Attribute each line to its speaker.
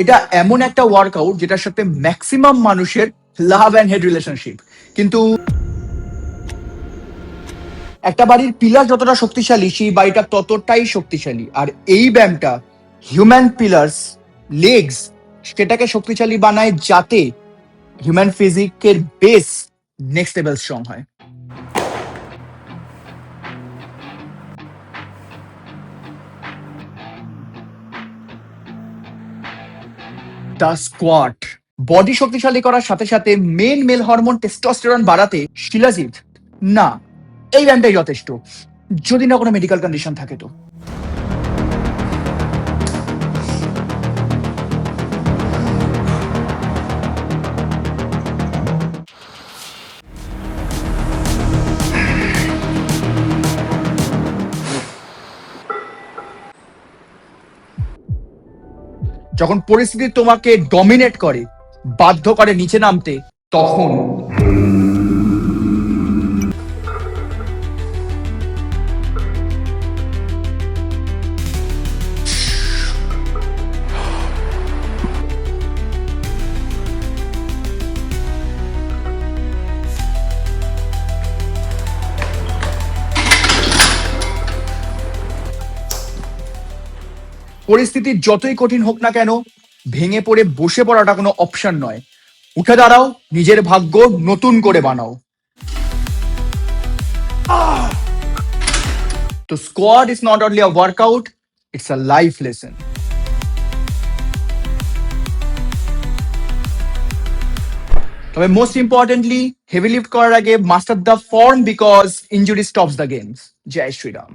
Speaker 1: এটা এমন একটা ওয়ার্কআউট যেটার সাথে ম্যাক্সিমাম মানুষের লাভ অ্যান্ড হেড রিলেশনশিপ। কিন্তু একটা বাড়ির পিলার যতটা শক্তিশালী, সেই বাড়িটা ততটাই শক্তিশালী। আর এই ব্যায়ামটা হিউম্যান পিলার্স, লেগস, সেটাকে শক্তিশালী বানায়, যাতে হিউম্যান ফিজিকের বেস নেক্সট লেভেল স্ট্রং হয়। দ্য স্কোয়াট বডি শক্তিশালী করার সাথে সাথে মেল হরমোন টেস্টোস্টেরন বাড়াতে শিলাজিৎ না, এই ব্যায়ামটাই যথেষ্ট, যদি না কোনো মেডিকেল কন্ডিশন থাকে তো। যখন পরিস্থিতি তোমাকে ডমিনেট করে, বাধ্য করে নিচে নামতে, তখন পরিস্থিতি যতই কঠিন হোক না কেন, ভেঙে পড়ে বসে পড়াটা কোনো অপশন নয়। উঠে দাঁড়াও, নিজের ভাগ্য নতুন করে বানাও। তো squad is not only a workout, it's a life lesson. তবে মোস্ট ইম্পর্টেন্টলি, হেভি লিফট করার আগে master the form, because injury stops the games. জয় শ্রীরাম।